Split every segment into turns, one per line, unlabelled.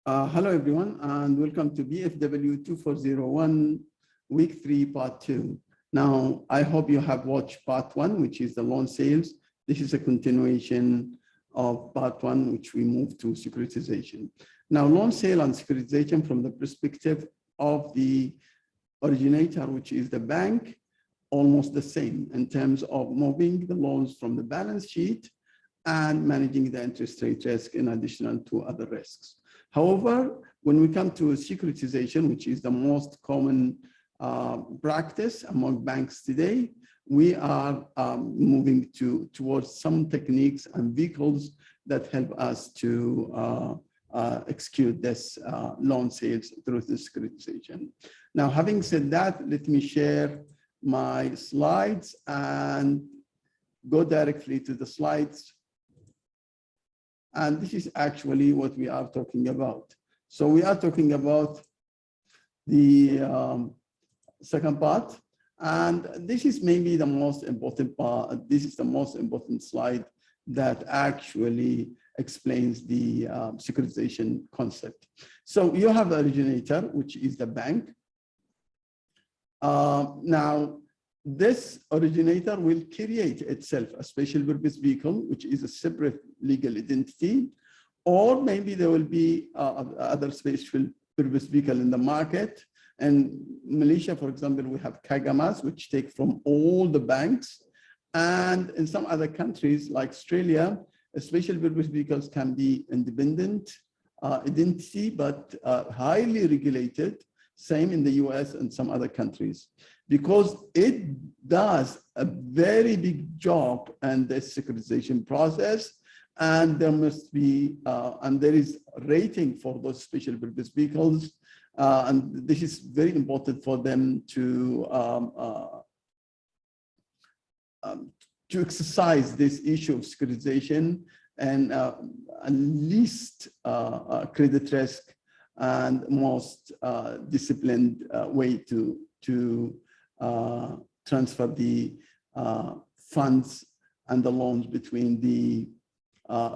Hello, everyone, and welcome to BFW 2401, week 3, part 2. Now, I hope you have watched part 1, which is the loan sales. This is a continuation of part 1, which we moved to securitization. Now, loan sale and securitization from the perspective of the originator, which is the bank, almost the same in terms of moving the loans from the balance sheet and managing the interest rate risk in addition to other risks. However, when we come to securitization, which is the most common practice among banks today, we are moving towards some techniques and vehicles that help us to execute this loan sales through the securitization. Now, having said that, let me share my slides and go directly to the slides. And this is actually what we are talking about. So we are talking about the second part. And this is maybe the most important part. This is the most important slide that actually explains the securitization concept. So you have the originator, which is the bank. Now, this originator will create itself a special purpose vehicle, which is a separate legal identity, or maybe there will be other special purpose vehicle in the market. And Malaysia, for example, we have Kagamas, which take from all the banks. And in some other countries like Australia, special purpose vehicles can be independent identity, but highly regulated. Same in the US and some other countries, because it does a very big job in the securitization process. And there must be, and there is rating for those special purpose vehicles. And this is very important for them to exercise this issue of securitization and least credit risk and most disciplined way to transfer the funds and the loans between the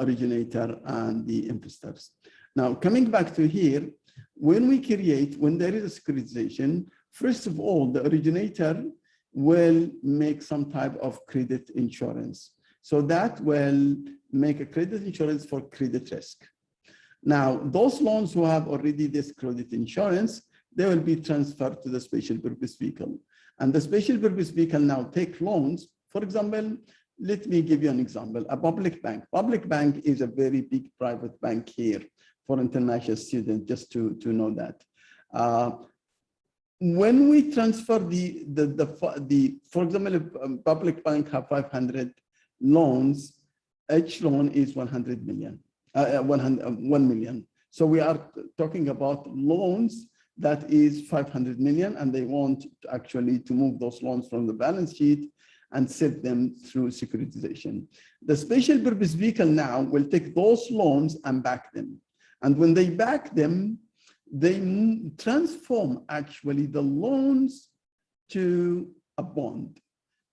originator and the investors. Now, coming back to here, when there is a securitization, first of all, the originator will make some type of credit insurance. So that will make a credit insurance for credit risk. Now, those loans who have already this credit insurance, they will be transferred to the special purpose vehicle. And the special purpose vehicle now take loans. For example, let me give you an example, a public bank. Public bank is a very big private bank here for international students, just to know that. When we transfer for example, if public bank have 500 loans, each loan is 100 million. 1 million. So we are talking about loans that is 500 million, and they want actually to move those loans from the balance sheet and set them through securitization. The special purpose vehicle now will take those loans and back them. And when they back them, they transform actually the loans to a bond,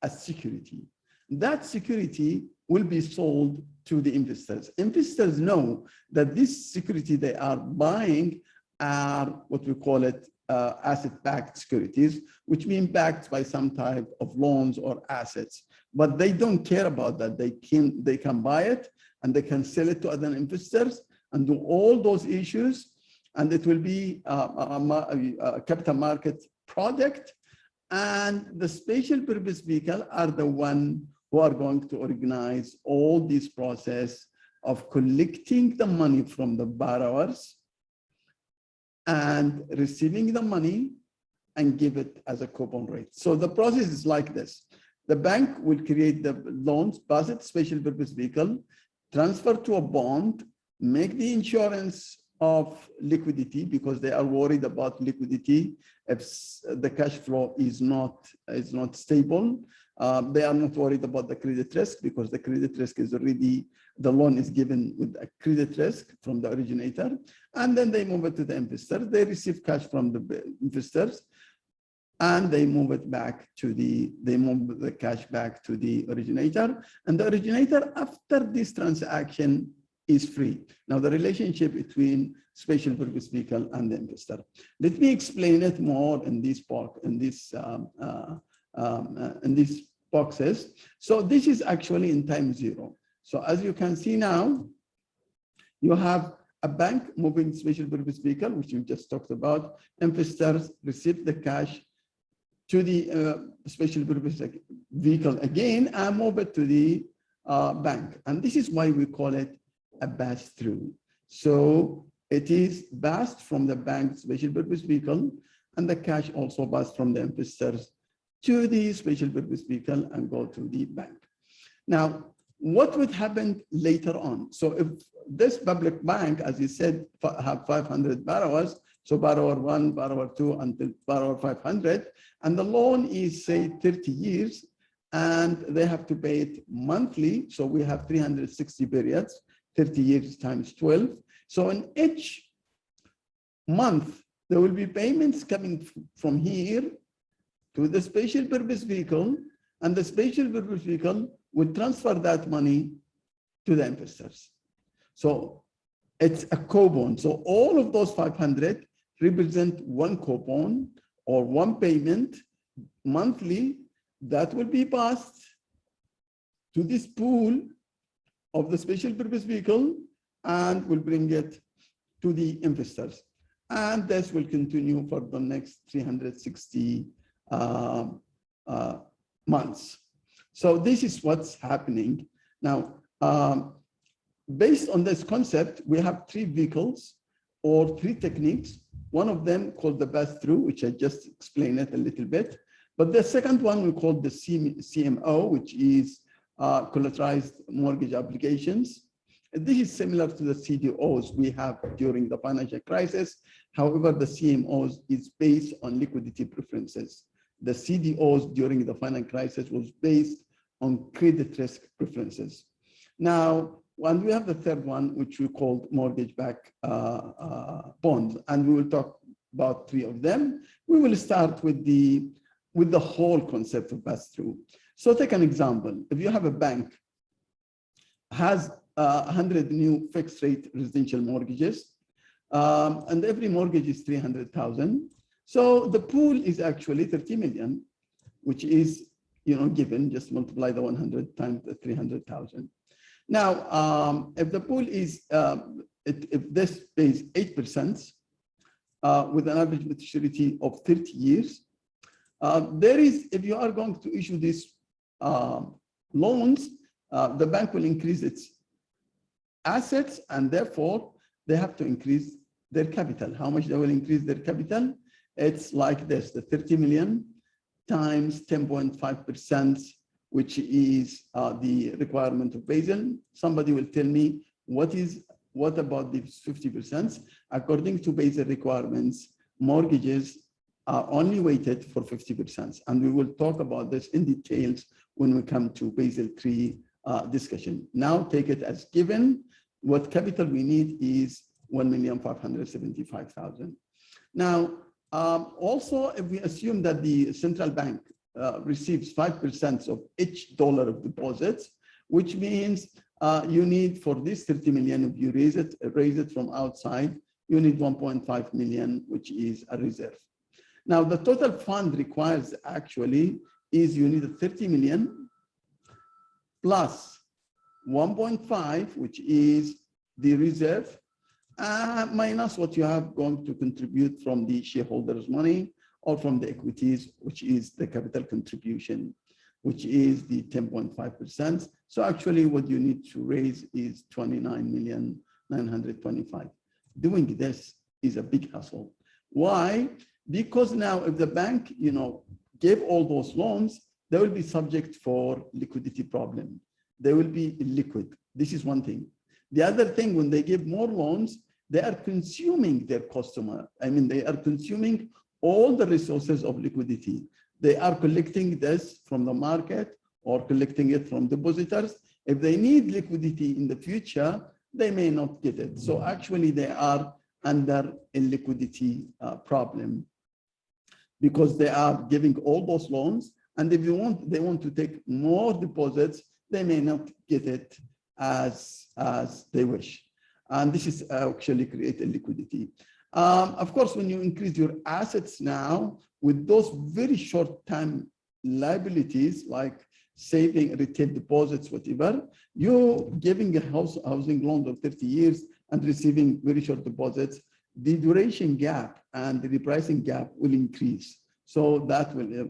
a security. That security will be sold to the investors. Investors know that this security they are buying are what we call it asset-backed securities, which mean backed by some type of loans or assets. But they don't care about that. They can buy it and they can sell it to other investors and do all those issues, and it will be a capital market product. And the special purpose vehicle are the one who are going to organize all this process of collecting the money from the borrowers and receiving the money and give it as a coupon rate. So the process is like this. The bank will create the loans, deposit, special purpose vehicle, transfer to a bond, make the insurance of liquidity because they are worried about liquidity if the cash flow is not stable. They are not worried about the credit risk because the credit risk is already, the loan is given with a credit risk from the originator. And then they move it to the investor. They receive cash from the investors and they move it back to they move the cash back to the originator. And the originator, after this transaction, is free. Now, the relationship between special purpose vehicle and the investor. Let me explain it more in these boxes. So this is actually in time zero. So as you can see now, you have a bank moving special purpose vehicle, which we just talked about. Investors receive the cash to the special purpose vehicle again and move it to the bank. And this is why we call it a pass-through. So it is passed from the bank special purpose vehicle, and the cash also passed from the investors to the special purpose vehicle and go to the bank. Now, what would happen later on? So if this public bank, as you said, have 500 borrowers, so borrower 1, borrower 2, until borrower 500, and the loan is, say, 30 years, and they have to pay it monthly. So we have 360 periods, 30 years times 12. So in each month, there will be payments coming from here to the special purpose vehicle, and the special purpose vehicle will transfer that money to the investors. So it's a coupon. So all of those 500 represent one coupon or one payment monthly that will be passed to this pool of the special purpose vehicle and will bring it to the investors. And this will continue for the next 360 months. So this is what's happening. Now, based on this concept, we have 3 vehicles or 3 techniques. One of them called the pass-through, which I just explained it a little bit. But the second one we call the CMO, which is collateralized mortgage applications. This is similar to the CDOs we have during the financial crisis. However, the CMOs is based on liquidity preferences. The CDOs during the financial crisis was based on credit risk preferences. Now, and we have the third one, which we called mortgage-backed bonds, and we will talk about 3 of them. We will start with the whole concept of pass-through. So take an example. If you have a bank has 100 new fixed-rate residential mortgages, and every mortgage is 300,000. So the pool is actually 30 million, which is, given, just multiply the 100 times the 300,000. Now, if the pool is, if this pays 8% with an average maturity of 30 years, there is, if you are going to issue these loans, the bank will increase its assets, and therefore they have to increase their capital. How much they will increase their capital? It's like this, the 30 million times 10.5%, which is the requirement of Basel. Somebody will tell me, what about the 50%? According to Basel requirements, mortgages are only weighted for 50%. And we will talk about this in details when we come to Basel III discussion. Now take it as given. What capital we need is 1,575,000. Now, also, if we assume that the central bank receives 5% of each dollar of deposits, which means you need for this 30 million, if you raise it from outside, you need 1.5 million, which is a reserve. Now, the total fund requires actually is you need 30 million plus 1.5, which is the reserve, minus what you have going to contribute from the shareholders' money or from the equities, which is the capital contribution, which is the 10.5%. So actually what you need to raise is 29,925,000. Doing this is a big hassle. Why? Because now if the bank, gave all those loans, they will be subject for liquidity problem. They will be illiquid. This is one thing. The other thing, when they give more loans, they are consuming their customer. They are consuming all the resources of liquidity. They are collecting this from the market or collecting it from depositors. If they need liquidity in the future, they may not get it. So actually they are under a liquidity problem because they are giving all those loans. And if they want to take more deposits, they may not get it as they wish. And this is actually create a liquidity. Of course, when you increase your assets now with those very short time liabilities like saving, retail deposits, whatever, you're giving a housing loan of 30 years and receiving very short deposits, the duration gap and the repricing gap will increase. So that will,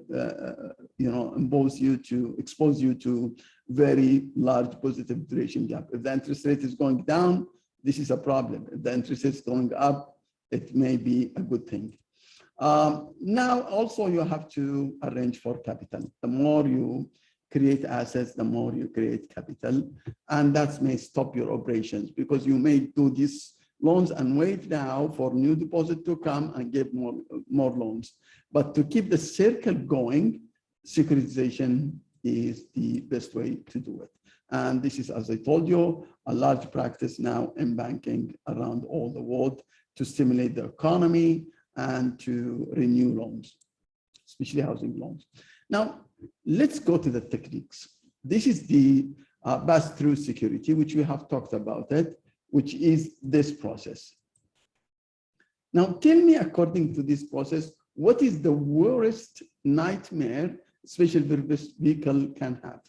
expose you to very large positive duration gap. If the interest rate is going down, this is a problem. If the interest rate is going up, it may be a good thing. Now, also you have to arrange for capital. The more you create assets, the more you create capital, and that may stop your operations because you may do these loans and wait now for new deposit to come and give more loans. But to keep the circle going, securitization is the best way to do it. And this is, as I told you, a large practice now in banking around all the world to stimulate the economy and to renew loans, especially housing loans. Now, let's go to the techniques. This is the pass-through security, which we have talked about it, which is this process. Now, tell me, according to this process, what is the worst nightmare special purpose vehicle can have?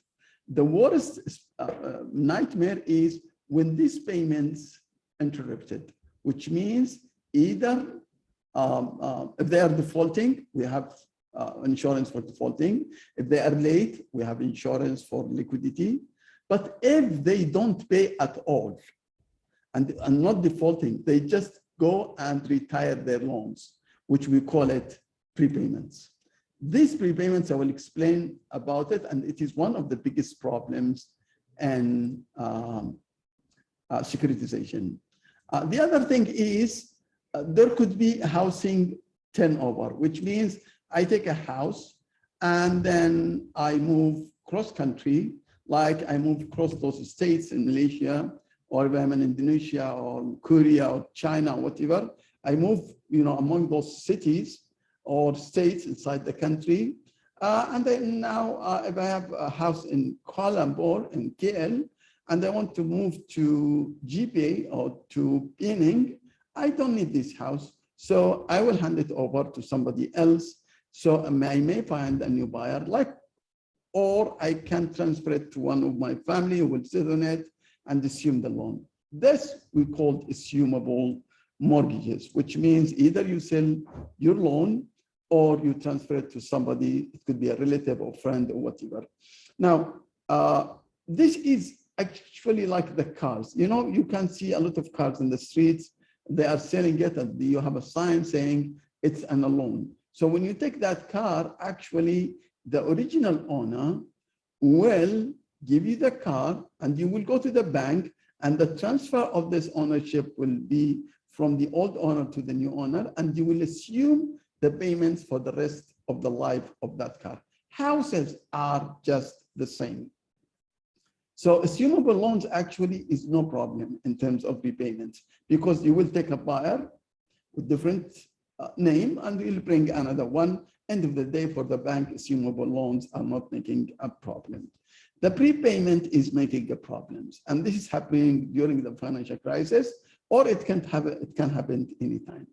The worst nightmare is when these payments interrupted, which means either if they are defaulting, we have insurance for defaulting. If they are late, we have insurance for liquidity. But if they don't pay at all and not defaulting, they just go and retire their loans, which we call it prepayments. These prepayments, I will explain about it, and it is one of the biggest problems in securitization. The other thing is there could be housing turnover, which means I take a house and then I move cross country, like I move across those states in Malaysia, or if I'm in Indonesia or Korea or China, or whatever, I move, among those cities or states inside the country. And then now if I have a house in Kuala Lumpur, in KL, and I want to move to GPA or to Penang, I don't need this house. So I will hand it over to somebody else. So I may find a new buyer, or I can transfer it to one of my family who will sit on it and assume the loan. This we call assumable mortgages, which means either you sell your loan or you transfer it to somebody. It could be a relative or friend or whatever. Now, this is actually like the cars. You can see a lot of cars in the streets. They are selling it, and you have a sign saying it's a loan. So when you take that car, actually, the original owner will give you the car, and you will go to the bank, and the transfer of this ownership will be from the old owner to the new owner, and you will assume the payments for the rest of the life of that car. Houses are just the same. So assumable loans actually is no problem in terms of repayments, because you will take a buyer with different name and you'll bring another one. End of the day, for the bank, assumable loans are not making a problem. The prepayment is making a problem, and this is happening during the financial crisis, or it can happen anytime.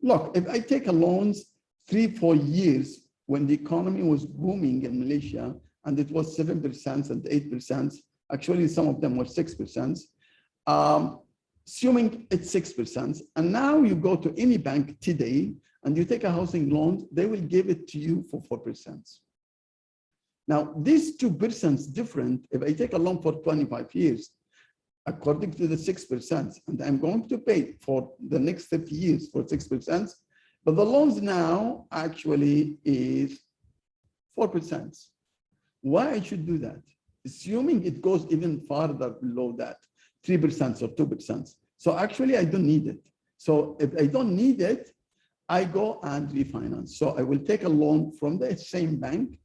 Look, if I take a loans 3-4 years when the economy was booming in Malaysia, and it was 7% and 8%, actually some of them were 6%, assuming it's 6%, and now you go to any bank today and you take a housing loan, they will give it to you for 4%. Now, these 2% different. If I take a loan for 25 years, according to the 6%, and I'm going to pay for the next 30 years for 6%, but the loans now actually is 4%. Why I should do that? Assuming it goes even farther below that, 3% or 2%. So actually, I don't need it. So if I don't need it, I go and refinance. So I will take a loan from the same bank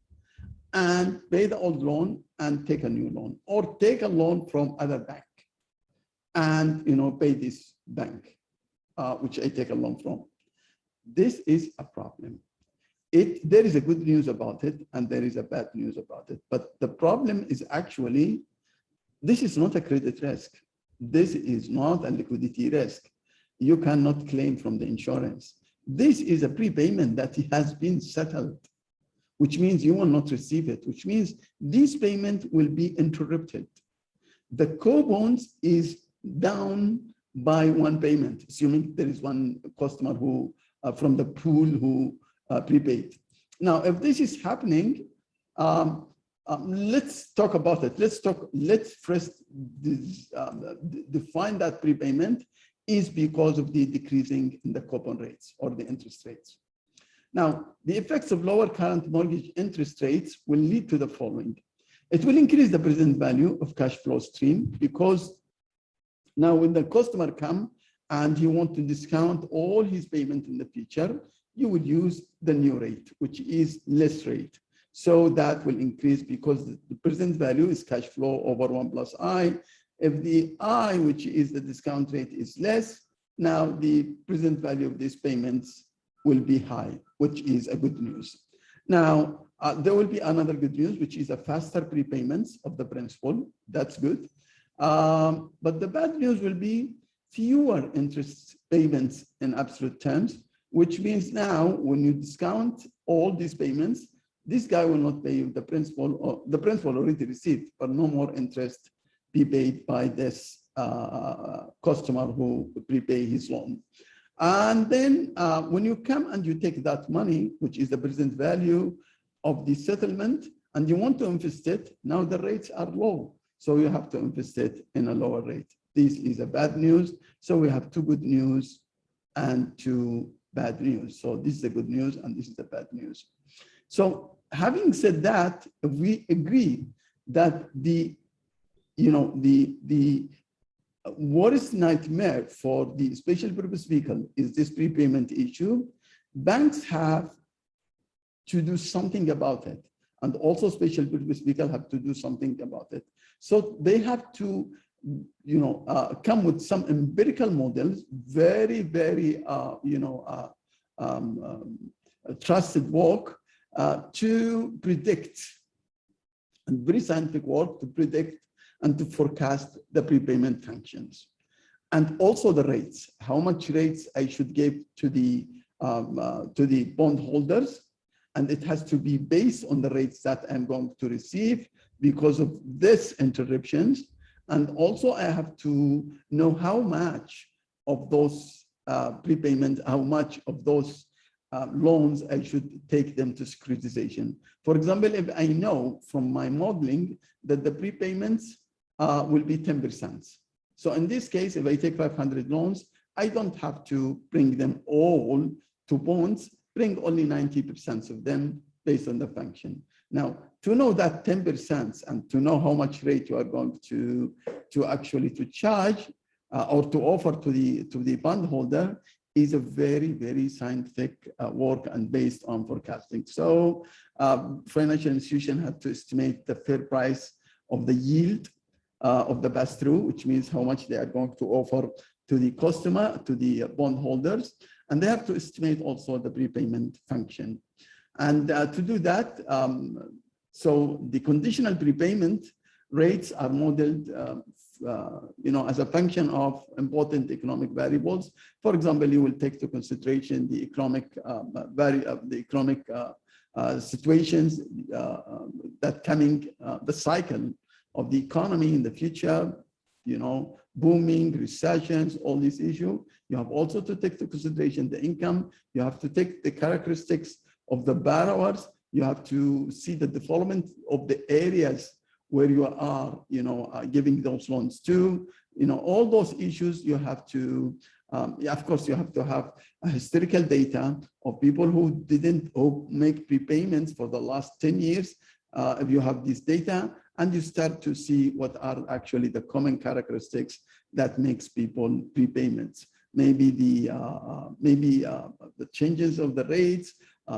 and pay the old loan and take a new loan, or take a loan from other bank and pay this bank, which I take a loan from. This is a problem. There is a good news about it and there is a bad news about it. But the problem is actually, this is not a credit risk. This is not a liquidity risk. You cannot claim from the insurance. This is a prepayment that has been settled, which means you will not receive it, which means this payment will be interrupted. The co-bonds is down by one payment, assuming there is one customer who from the pool who prepaid. Now, if this is happening, let's talk about it. Let's first define that prepayment is because of the decreasing in the coupon rates or the interest rates. Now, the effects of lower current mortgage interest rates will lead to the following. It will increase the present value of cash flow stream, because now when the customer comes and he wants to discount all his payment in the future, you would use the new rate, which is less rate. So that will increase because the present value is cash flow over 1 plus I. If the I, which is the discount rate, is less, now the present value of these payments will be high, which is a good news. Now, there will be another good news, which is a faster prepayments of the principal. That's good. But the bad news will be fewer interest payments in absolute terms, which means now when you discount all these payments, this guy will not pay you the principal, or the principal already received, but no more interest be paid by this customer who prepay his loan. And then when you come and you take that money, which is the present value of the settlement, and you want to invest it, now the rates are low. So you have to invest it in a lower rate. This is a bad news. So we have two good news and two bad news. So this is the good news and this is the bad news. So having said that, if we agree that the worst nightmare for the special purpose vehicle is this prepayment issue, banks have to do something about it. And also special purpose vehicle have to do something about it. So they have to, come with some empirical models, very, very, trusted work to predict, and very scientific work to predict and to forecast the prepayment functions. And also the rates, how much rates I should give to the bondholders. And it has to be based on the rates that I'm going to receive because of this interruptions. And also I have to know how much of those prepayment, how much of those loans I should take them to securitization. For example, if I know from my modeling that the prepayments will be 10%. So in this case, if I take 500 loans, I don't have to bring them all to bonds, bring only 90% of them based on the function. Now, to know that 10% and to know how much rate you are going to actually charge or to offer to the bondholder is a very, very scientific work and based on forecasting. So financial institution have to estimate the fair price of the yield of the pass-through, which means how much they are going to offer to the customer, to the bondholders, and they have to estimate also the prepayment function. And to do that, so the conditional prepayment rates are modeled, as a function of important economic variables. For example, you will take into consideration the economic situations that coming, the cycle of the economy in the future, booming, recessions, all these issues. You have also to take into consideration the income. You have to take the characteristics of the borrowers. You have to see the development of the areas where you are, giving those loans to, all those issues you have to, of course, you have to have a historical data of people who didn't make prepayments for the last 10 years. If you have this data, and you start to see what are actually the common characteristics that makes people prepayments. Maybe the changes of the rates,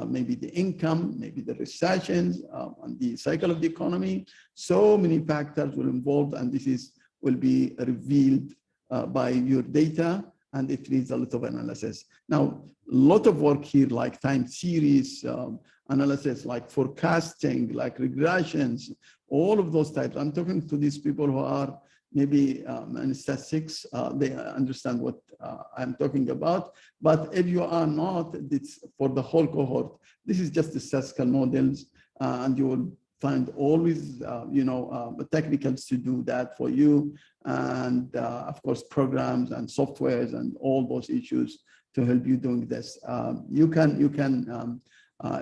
maybe the income, maybe the recessions, and the cycle of the economy. So many factors will involve, and this will be revealed by your data, and it needs a lot of analysis. Now, a lot of work here, like time series analysis, like forecasting, like regressions, all of those types. I'm talking to these people who are maybe in stat 6, they understand what I'm talking about. But if you are not, it's for the whole cohort. This is just the statistical models, and you will find always, technicals to do that for you. And of course, programs and softwares and all those issues to help you doing this.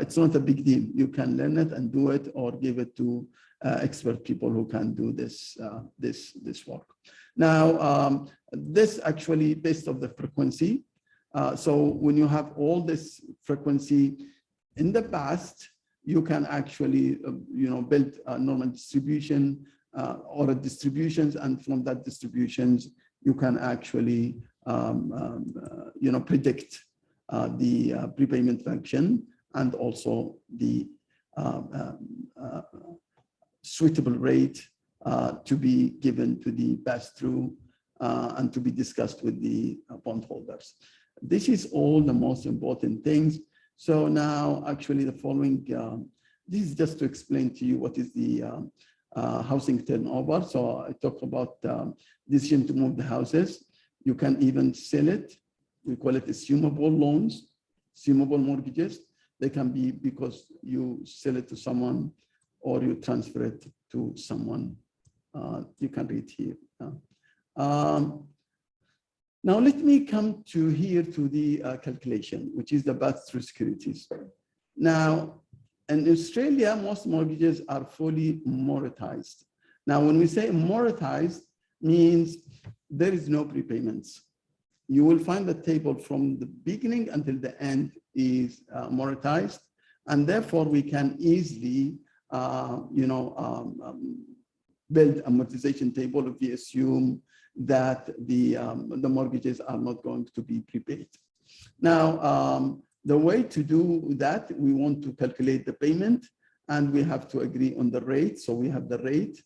It's not a big deal. You can learn it and do it, or give it to expert people who can do this work. Now, this actually based on the frequency. So when you have all this frequency in the past, you can actually build a normal distribution or a distributions, and from that distributions you can actually predict the prepayment function, and also the suitable rate to be given to the pass-through and to be discussed with the bondholders. This is all the most important things. So now actually the following, this is just to explain to you what is the housing turnover. So I talked about decision to move the houses. You can even sell it. We call it assumable loans, assumable mortgages. They can be because you sell it to someone or you transfer it to someone. You can read here. Now let me come to here to the calculation, which is the pass-through securities. Now, in Australia, most mortgages are fully amortized. Now, when we say amortized, means there is no prepayments. You will find the table from the beginning until the end is amortized, and therefore we can easily, build amortization table if we assume that the mortgages are not going to be prepaid. Now, the way to do that, we want to calculate the payment, and we have to agree on the rate. So we have the rate.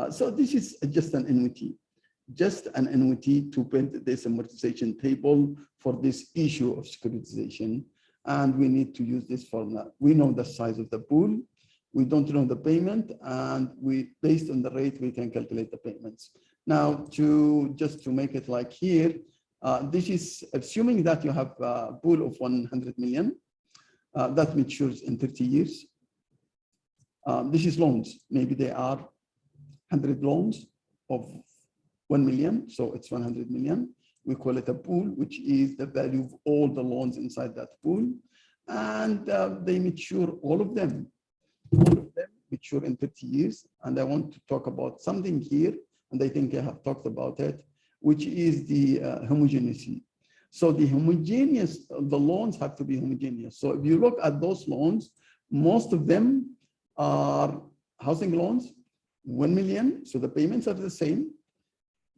So this is just an annuity. Just an annuity to build this amortization table for this issue of securitization. And we need to use this formula. We know the size of the pool. We don't know the payment, and based on the rate, we can calculate the payments. Now, just to make it like here, this is assuming that you have a pool of 100 million that matures in 30 years. This is loans. Maybe they are 100 loans of 1 million, so it's 100 million. We call it a pool, which is the value of all the loans inside that pool. And they mature, all of them mature in 30 years. And I want to talk about something here, and I think I have talked about it, which is the homogeneity. So the loans have to be homogeneous. So if you look at those loans, most of them are housing loans, 1 million. So the payments are the same.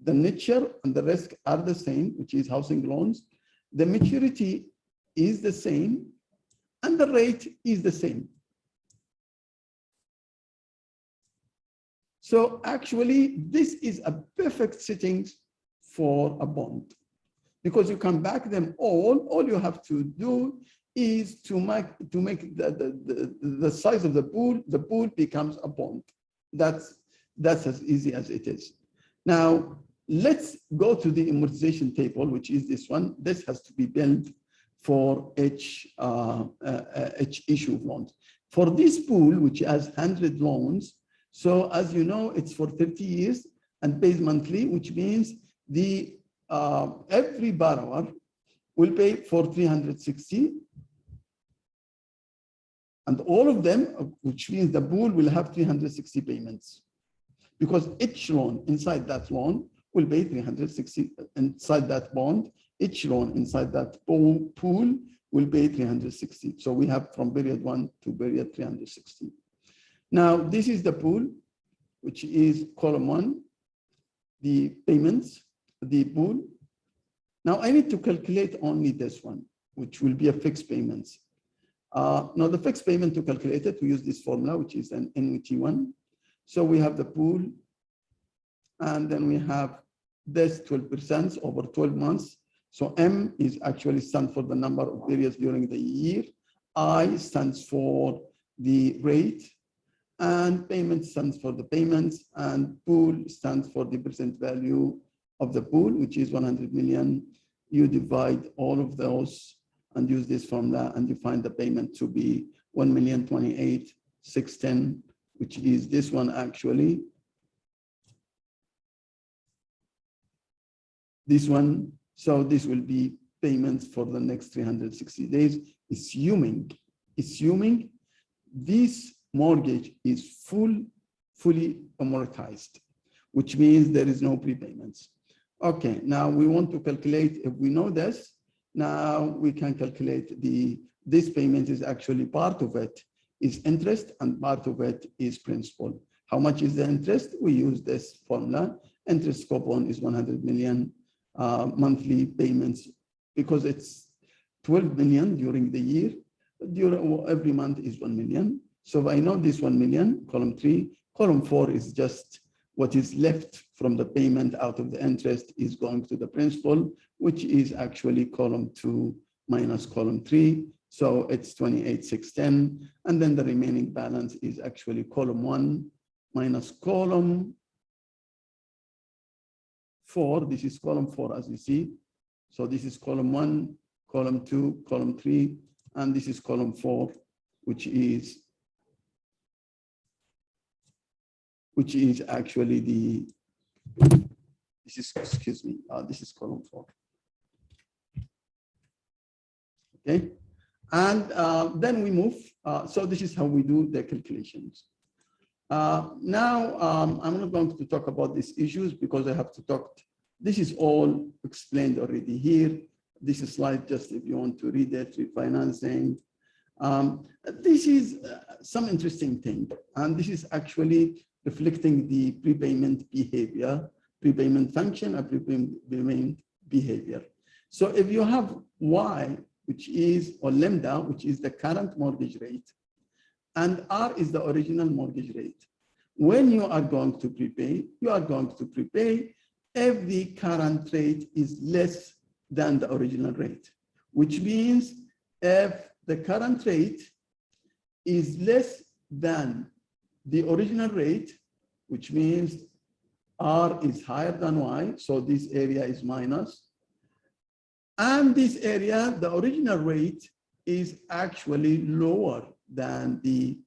The nature and the risk are the same, which is housing loans. The maturity is the same, and the rate is the same. So actually, this is a perfect setting for a bond, because you can back them all you have to do is to make the size of the pool becomes a bond. That's as easy as it is. Now, let's go to the amortization table, which is this one. This has to be built for each issue of loans. For this pool, which has 100 loans, so as you know, it's for 30 years and pays monthly, which means every borrower will pay for 360. And all of them, which means the pool will have 360 payments, because each loan inside that loan will pay 360 inside that bond. Each loan inside that pool will pay 360. So we have from period 1 to period 360. Now, this is the pool, which is column 1, the payments, the pool. Now, I need to calculate only this one, which will be a fixed payments. Now, the fixed payment, to calculate it, we use this formula, which is an NUT1. So we have the pool, and then we have this 12% over 12 months. So M is actually stands for the number of periods during the year. I stands for the rate. And payment stands for the payments, and pool stands for the percent value of the pool, which is 100 million. You divide all of those and use this formula, and you find the payment to be 1,028,610, which is this one actually. This one, so this will be payments for the next 360 days, assuming this mortgage is fully amortized, which means there is no prepayments. Okay, now we want to calculate, if we know this, now we can calculate this payment is actually part of it is interest and part of it is principal. How much is the interest? We use this formula. Interest coupon is 100 million monthly payments, because it's 12 million during the year. Every month is 1 million. So if I know this 1 million, column 3, column 4 is just what is left from the payment out of the interest is going to the principal, which is actually column 2 minus column 3. So it's 28,610. And then the remaining balance is actually column 1 minus column 4. This is column 4, as you see. So this is column 1, column 2, column 3, and this is column 4, which is actually this is column 4. Okay, and then we move. So this is how we do the calculations. Now, I'm not going to talk about these issues because I have to talk. This is all explained already here. This is slide, just if you want to read it, refinancing. This is some interesting thing, and this is actually reflecting the prepayment behavior, prepayment function, and prepayment behavior. So if you have Y, which is, or lambda, which is the current mortgage rate, and R is the original mortgage rate. When you are going to prepay, you are going to prepay if the current rate is less than the original rate, which means if the current rate is less than the original rate, which means R is higher than Y, so this area is minus, and this area, the original rate is actually lower than the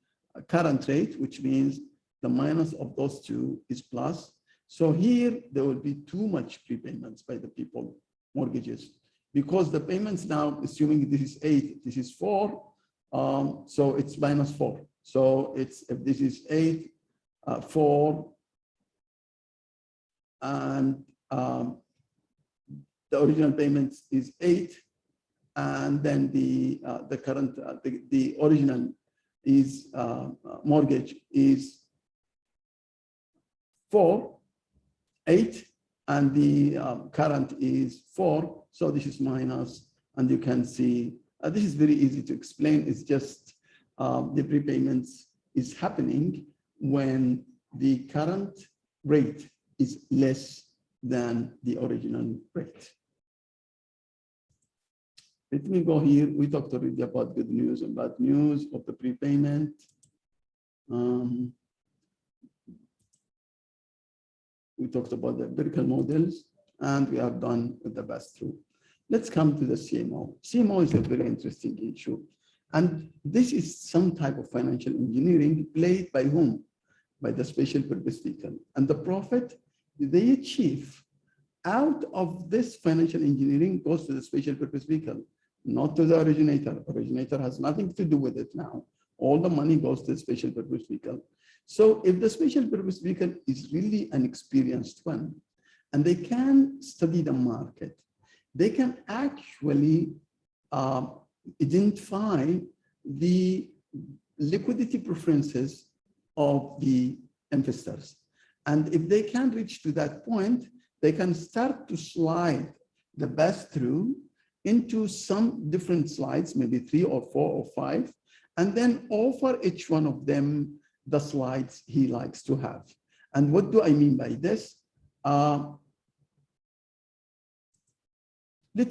current rate, which means the minus of those two is plus. So here, there will be too much prepayments by the people, mortgages, because the payments now, assuming this is 8, this is 4, so it's minus 4. So it's, if this is 8, 4, and the original payments is 8, and then the current, the original is mortgage is 8, and the current is 4. So this is minus, and you can see this is very easy to explain. It's just the prepayments is happening when the current rate is less than the original rate. Let me go here. We talked already about good news and bad news of the prepayment. We talked about the empirical models, and we are done with the pass-through. Let's come to the CMO. CMO is a very interesting issue. And this is some type of financial engineering played by whom? By the special purpose vehicle. And the profit they achieve out of this financial engineering goes to the special purpose vehicle, not to the originator. Originator has nothing to do with it now. All the money goes to the special purpose vehicle. So if the special purpose vehicle is really an experienced one, and they can study the market, they can actually identify the liquidity preferences of the investors. And if they can reach to that point, they can start to slide the pass-through into some different slides, maybe 3 or 4 or 5, and then offer each one of them the slides he likes to have. And what do I mean by this? Let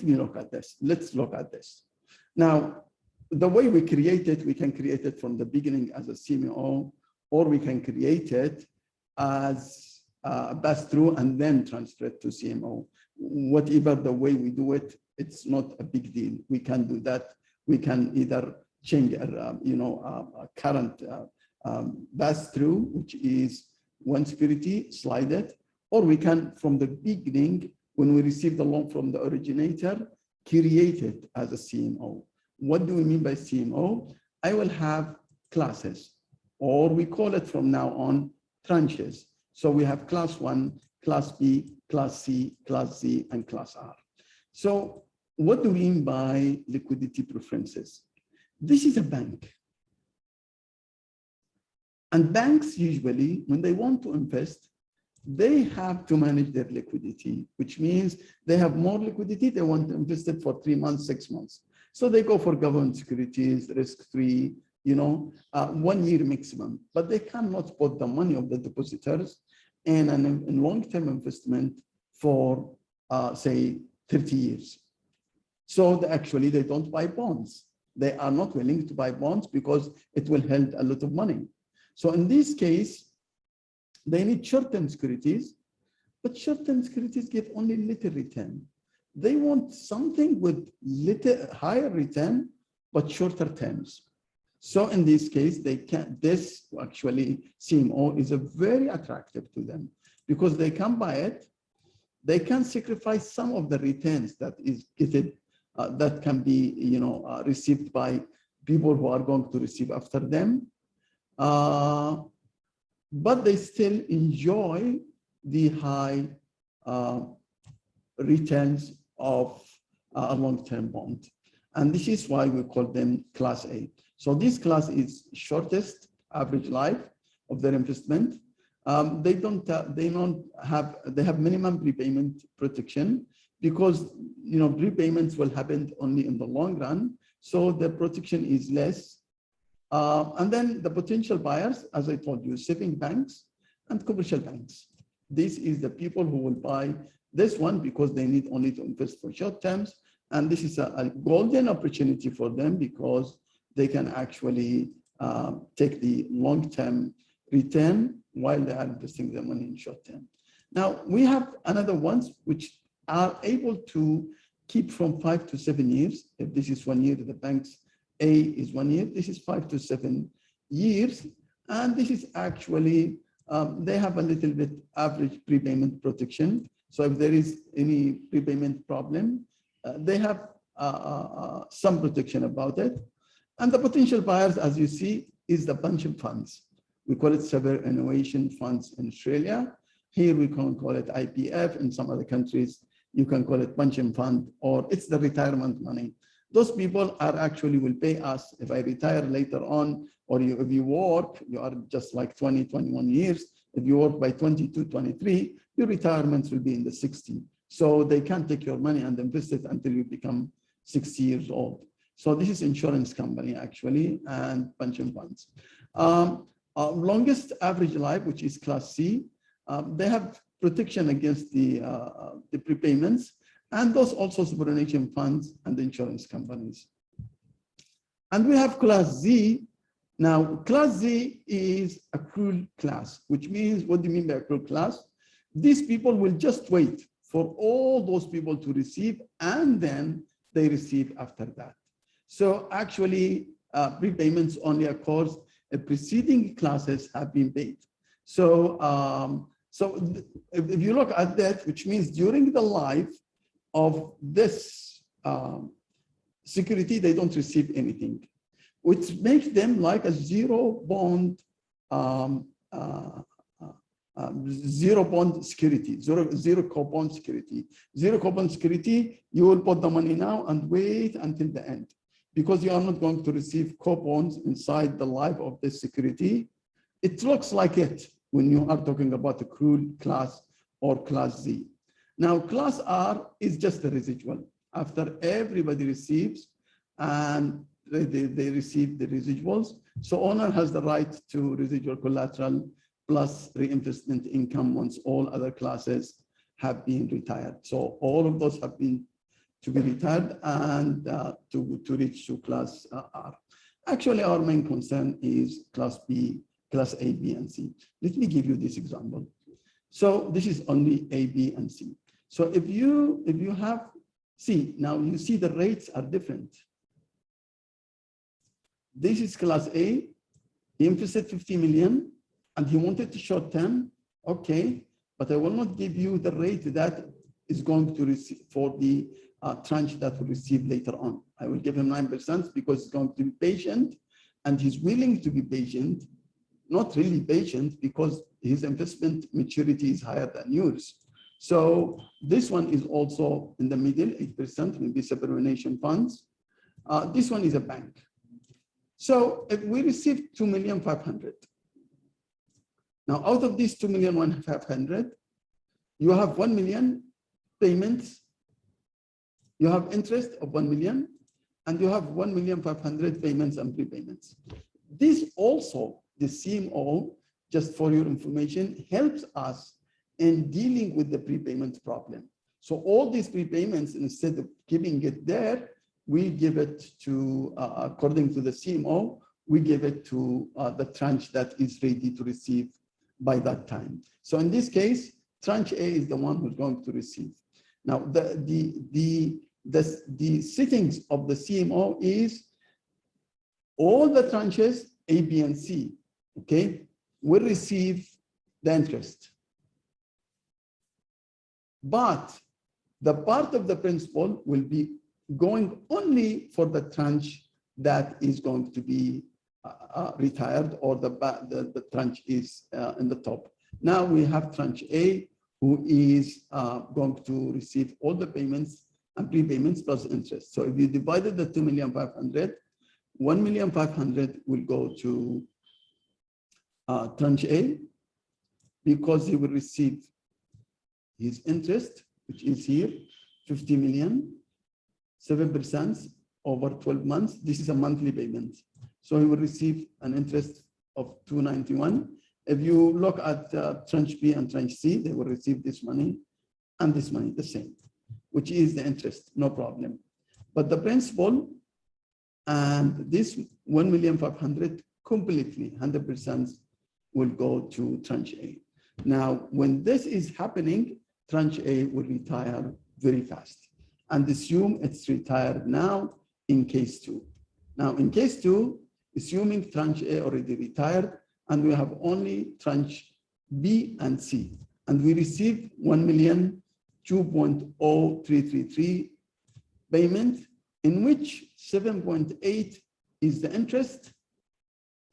me look at this. Let's look at this. Now, the way we create it, we can create it from the beginning as a CMO, or we can create it as pass-through and then transfer it to CMO. Whatever the way we do it, it's not a big deal. We can do that. We can either change a current pass-through, which is one security, slide it, or we can, from the beginning, when we receive the loan from the originator, create it as a CMO. What do we mean by CMO? I will have classes, or we call it from now on tranches. So we have class 1, class B, class C, class Z, and class R. So what do we mean by liquidity preferences? This is a bank. And banks usually, when they want to invest, they have to manage their liquidity, which means they have more liquidity. They want to invest it for 3 months, 6 months. So they go for government securities, risk-free, 1 year maximum. But they cannot put the money of the depositors in a long-term investment for, say, 30 years. So actually, they don't buy bonds. They are not willing to buy bonds because it will hold a lot of money. So in this case, they need short-term securities, but short-term securities give only little return. They want something with little higher return, but shorter terms. So in this case, this actually CMO is a very attractive to them because they can buy it. They can sacrifice some of the returns that is getting, that can be, received by people who are going to receive after them. But they still enjoy the high returns of a long-term bond. And this is why we call them class A. So this class is shortest average life of their investment. They have minimum prepayment protection because prepayments will happen only in the long run. So the protection is less. And then the potential buyers, as I told you, saving banks and commercial banks. This is the people who will buy this one because they need only to invest for short terms. And this is a golden opportunity for them because they can actually take the long-term return while they are investing their money in short term. Now, we have another ones which are able to keep from 5 to 7 years. If this is 1 year, the bank's A is 1 year. This is 5 to 7 years. And this is actually, they have a little bit average prepayment protection. So if there is any prepayment problem, they have some protection about it. And the potential buyers, as you see, is the pension funds. We call it superannuation funds in Australia. Here we can call it IPF. In some other countries, you can call it pension fund, or it's the retirement money. Those people are actually will pay us if I retire later on, or if you work, you are just like 20, 21 years. If you work by 22, 23, your retirements will be in the 60. So they can take your money and invest it until you become 60 years old. So this is insurance company actually, and pension funds. Longest average life, which is class C, they have protection against the prepayments, and those also superannuation funds and insurance companies. And we have class Z. Now, class Z is accrual class, which means, what do you mean by accrual class? These people will just wait for all those people to receive, and then they receive after that. So actually, prepayments only occurs if preceding classes have been paid. So, if you look at that, which means during the life of this security, they don't receive anything, which makes them like a zero bond security, zero coupon security. Zero coupon security, you will put the money now and wait until the end, because you are not going to receive coupons inside the life of this security. It looks like it when you are talking about accrual class or class Z. Now, class R is just the residual. After everybody receives and they receive the residuals, so owner has the right to residual collateral plus reinvestment income once all other classes have been retired. So all of those have been to be retired and to reach to class R. Actually, our main concern is class B class A, B, and C. Let me give you this example. So this is only A, B, and C. So if you have C, now you see the rates are different. This is class A. He invested 50 million and he wanted to short term. Okay, but I will not give you the rate that is going to receive for the tranche that will receive later on. I will give him 9% because he's going to be patient and he's willing to be patient, not really patient because his investment maturity is higher than yours. So this one is also in the middle, 8%, maybe superannuation funds. This one is a bank. So if we receive 2,500,000, now out of these 2,500,000, you have 1 million payments, you have interest of 1 million, and you have 1,500,000 payments and prepayments. This also, the CMO, just for your information, helps us in dealing with the prepayment problem. So all these prepayments, instead of keeping it there, we give it to, according to the CMO, we give it to the tranche that is ready to receive by that time. So in this case, tranche A is the one who's going to receive. Now, the settings of the CMO is all the tranches A, B, and C, okay, will receive the interest. But the part of the principal will be going only for the tranche that is going to be retired, or the tranche is in the top. Now we have tranche A, who is going to receive all the payments and prepayments plus interest. So if you divided the 2,500,000, 1,500,000 will go to tranche A because he will receive his interest, which is here, 50 million, 7% over 12 months. This is a monthly payment. So he will receive an interest of 291. If you look at tranche B and tranche C, they will receive this money and this money, the same, which is the interest, no problem. But the principal and this 1,500,000 completely, 100% will go to tranche A. Now, when this is happening, tranche A will retire very fast. And assume it's retired now in case 2. Now, in case 2, assuming tranche A already retired, and we have only tranche B and C, and we receive 1,002,0333 payment, in which 7.8 is the interest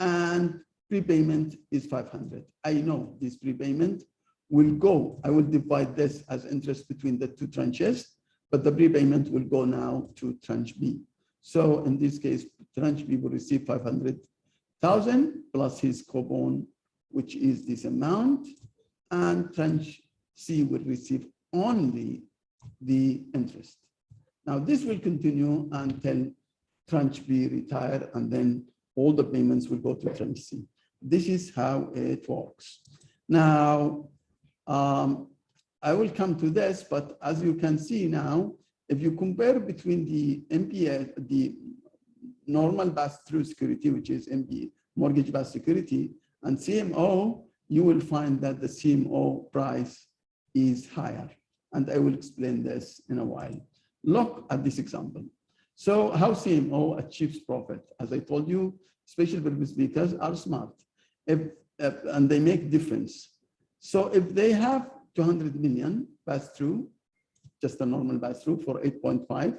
and prepayment is 500. I know this prepayment will go, I will divide this as interest between the two tranches, but the prepayment will go now to tranche B. So in this case, tranche B will receive 500,000 plus his coupon, which is this amount, and tranche C will receive only the interest. Now this will continue until tranche B retire, and then all the payments will go to tranche C. This is how it works. Now, I will come to this, but as you can see now, if you compare between the MPS, the normal pass-through security, which is MPS, mortgage-backed security, and CMO, you will find that the CMO price is higher. And I will explain this in a while. Look at this example. So how CMO achieves profit? As I told you, special purpose vehicles are smart and they make difference. So if they have 200 million pass-through, just a normal pass-through for 8.5,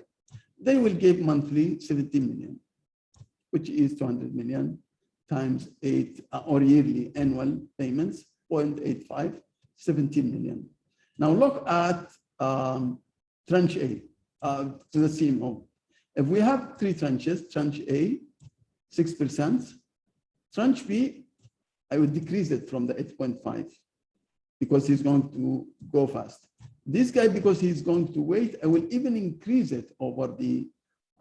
they will give monthly 70 million, which is 200 million times 8, or yearly annual payments, 0.85, 17 million. Now look at tranche A, to the CMO. If we have 3 tranches, tranche A, 6%, tranche B, I would decrease it from the 8.5 because he's going to go fast. This guy, because he's going to wait, I will even increase it over the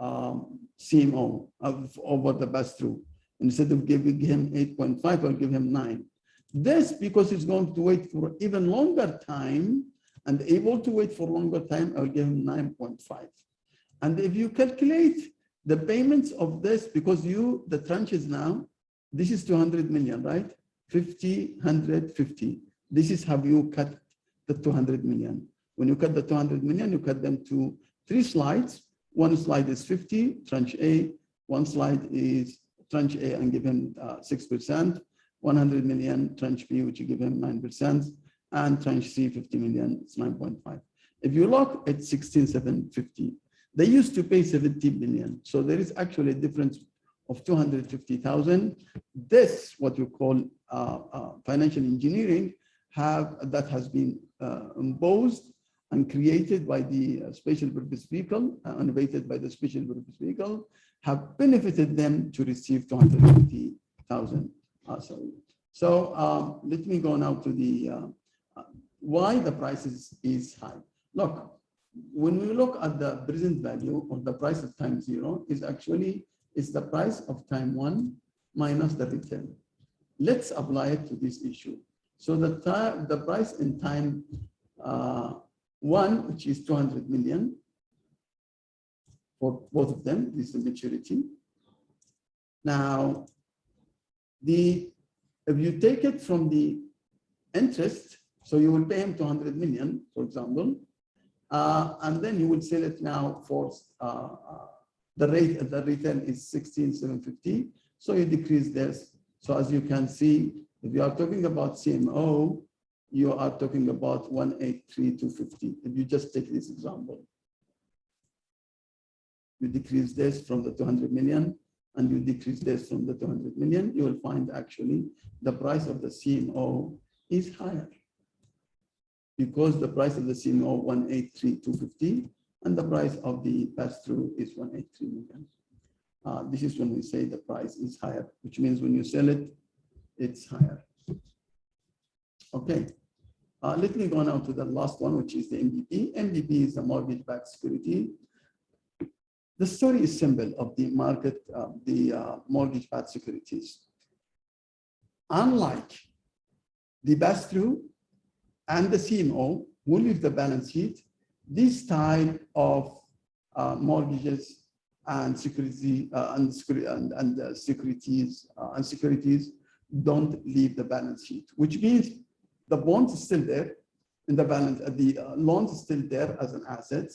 CMO, over the pass-through. Instead of giving him 8.5, I'll give him 9. This, because he's going to wait for even longer time and able to wait for longer time, I'll give him 9.5. And if you calculate the payments of this, because the tranches now, this is 200 million, right? 50, 100, 50. This is how you cut the 200 million. When you cut the 200 million, you cut them to 3 slides. One slide is 50, tranche A. One slide is tranche A and give him 6%. 100 million, tranche B, which you give him 9%. And tranche C, 50 million, it's 9.5. If you look at 16,750, they used to pay 70 million. So there is actually a difference of 250,000. This, what you call financial engineering, that has been imposed and created by the special purpose vehicle, innovated by the special purpose vehicle, have benefited them to receive 250,000. So let me go now to the why the price is high. Look, when we look at the present value or the price of time 0 is the price of time 1 minus the return. Let's apply it to this issue. So the price in time 1, which is 200 million for both of them, this is the maturity. Now, if you take it from the interest, so you will pay him 200 million, for example, and then you will sell it now for the return is 16,750. So you decrease this. So as you can see, if you are talking about CMO, you are talking about 183,250. If you just take this example, you decrease this from the 200 million and you decrease this from the 200 million, you will find actually the price of the CMO is higher because the price of the CMO 183,250 and the price of the pass-through is 183 million. This is when we say the price is higher, which means when you sell it, it's higher. Okay, let me go now to the last one, which is the MBP. MBP is a mortgage-backed security. The story is simple of the market, the mortgage-backed securities. Unlike the pass-through and the CMO, who leave the balance sheet, this type of mortgages and securities don't leave the balance sheet, which means the bond is still there in the balance, the loan is still there as an asset.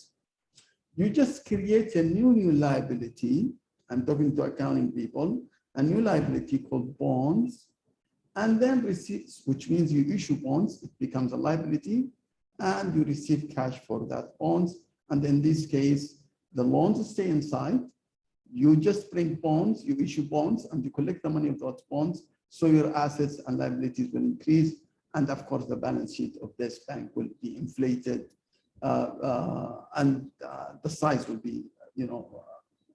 You just create a new liability. I'm talking to accounting people, a new liability called bonds, and then receipts, which means you issue bonds, it becomes a liability, and you receive cash for that bonds. And in this case, the loans stay inside. You just bring bonds, you issue bonds, and you collect the money of those bonds. So your assets and liabilities will increase. And of course, the balance sheet of this bank will be inflated. And the size will be,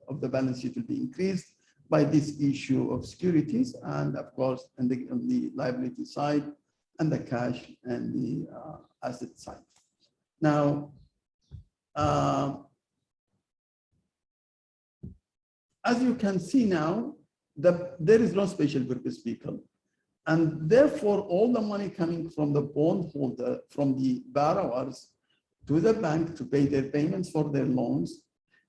of the balance sheet will be increased by this issue of securities. And of course, on the liability side and the cash and the asset side. Now, as you can see now, there is no special purpose vehicle. And therefore, all the money coming from the bondholder, from the borrowers to the bank to pay their payments for their loans,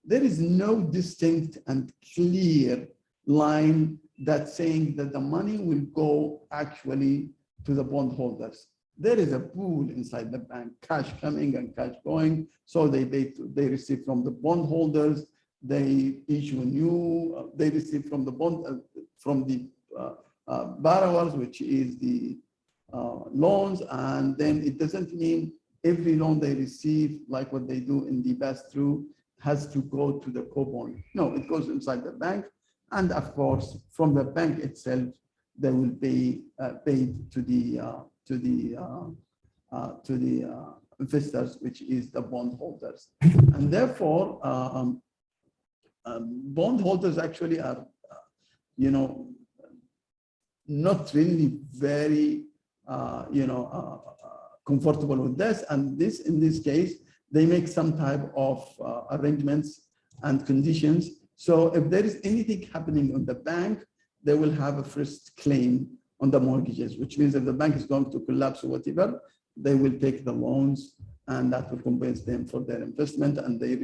there is no distinct and clear line that's saying that the money will go actually to the bondholders. There is a pool inside the bank, cash coming and cash going. So they receive from the bondholders, they issue new, they receive from the borrowers, which is the loans. And then it doesn't mean every loan they receive, like what they do in the pass-through, has to go to the co-bond. No, it goes inside the bank. And of course, from the bank itself, they will be paid to the investors, which is the bondholders. And therefore, bondholders actually are, not really very, comfortable with this. And in this case, they make some type of arrangements and conditions. So if there is anything happening on the bank, they will have a first claim on the mortgages, which means if the bank is going to collapse or whatever, they will take the loans and that will compensate them for their investment, and they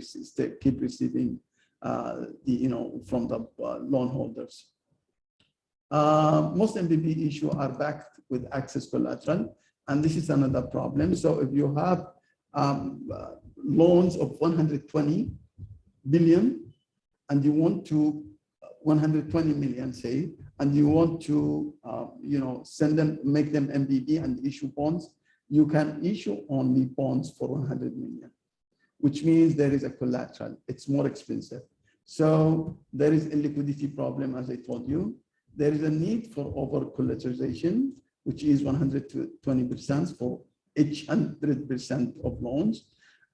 keep receiving from the loan holders. Most MBB issues are backed with access collateral, and this is another problem. So if you have loans of 120 billion and you want to 120 million, say, and you want to send them, make them MBB and issue bonds, you can issue only bonds for 100 million, which means there is a collateral. It's more expensive. So there is a liquidity problem, as I told you. There is a need for over collateralization, which is 120% for each 100% of loans.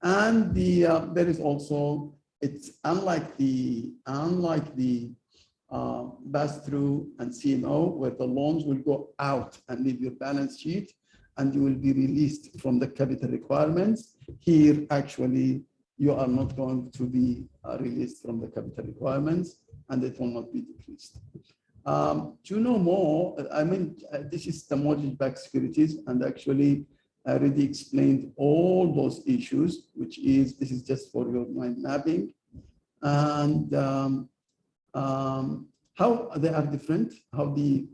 And there is also, it's unlike the pass-through and CMO, where the loans will go out and leave your balance sheet and you will be released from the capital requirements. Here, actually, you are not going to be released from the capital requirements, and it will not be decreased. To know more, this is the mortgage-backed securities, and actually I already explained all those issues, which is, this is just for your mind mapping, and how they are different, how the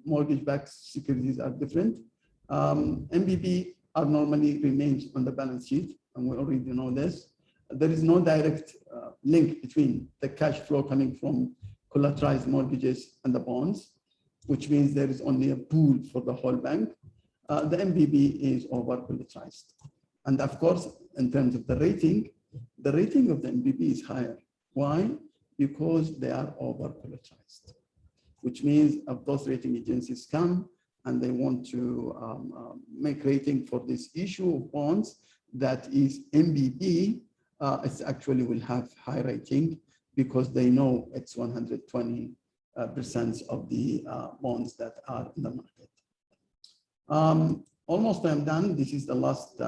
mortgage-backed securities are different. MBB are normally remains on the balance sheet, and we already know this. There is no direct link between the cash flow coming from collateralized mortgages and the bonds, which means there is only a pool for the whole bank. The MBB is over collateralized. And of course, in terms of the rating of the MBB is higher. Why? Because they are over collateralized, which means if those rating agencies come and they want to make rating for this issue of bonds that is MBB, it actually will have high rating because they know it's 120% of the bonds that are in the market. Almost I'm done. This is the last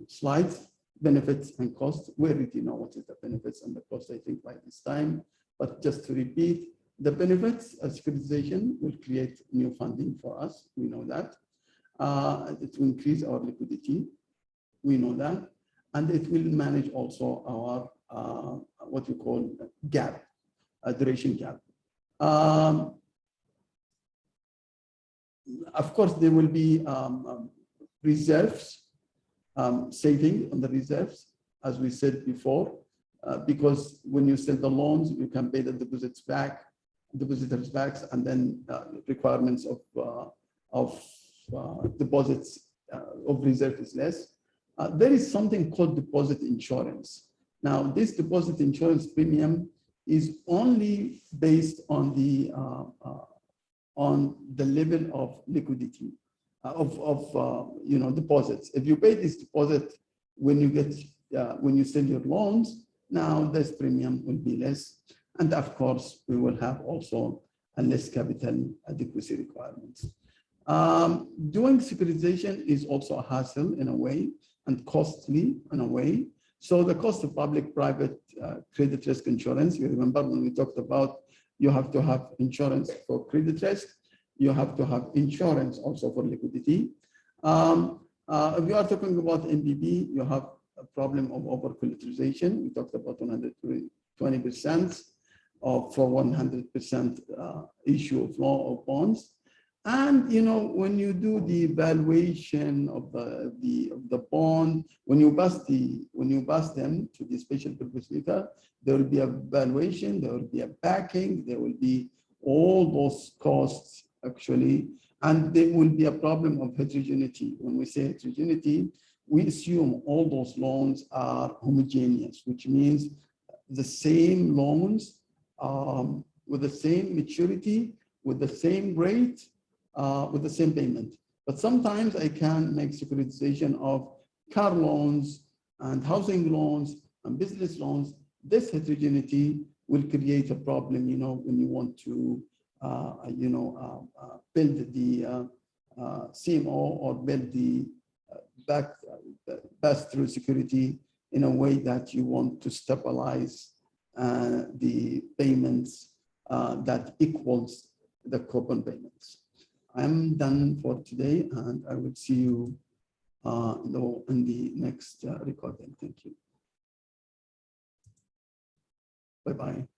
slide, benefits and costs. We already know what is the benefits and the cost, I think, by this time. But just to repeat, the benefits of securitization will create new funding for us. We know that. It will increase our liquidity. We know that. And it will manage also our what we call gap, duration gap. Of course, there will be reserves, saving on the reserves, as we said before, because when you sell the loans, you can pay the depositors back, and then requirements of deposits of reserve is less. There is something called deposit insurance. Now, this deposit insurance premium is only based on the level of liquidity of deposits. If you pay this deposit when you sell your loans, now this premium will be less, and of course we will have also a less capital adequacy requirements. Doing securitization is also a hassle in a way and costly in a way. So the cost of public-private credit risk insurance, you remember when we talked about you have to have insurance for credit risk, you have to have insurance also for liquidity. If you are talking about MBB, you have a problem of over-collateralization. We talked about 120% for 100% issue of law of bonds. And when you do the evaluation of the bond, when you pass them to the special purpose vehicle, there will be a valuation, there will be a backing, there will be all those costs actually, and there will be a problem of heterogeneity. When we say heterogeneity, we assume all those loans are homogeneous, which means the same loans with the same maturity, with the same rate, with the same payment. But sometimes I can make securitization of car loans and housing loans and business loans. This heterogeneity will create a problem, when you want to, build the CMO or build the pass-through security in a way that you want to stabilize the payments that equals the coupon payments. I'm done for today, and I will see you in the next recording. Thank you. Bye-bye.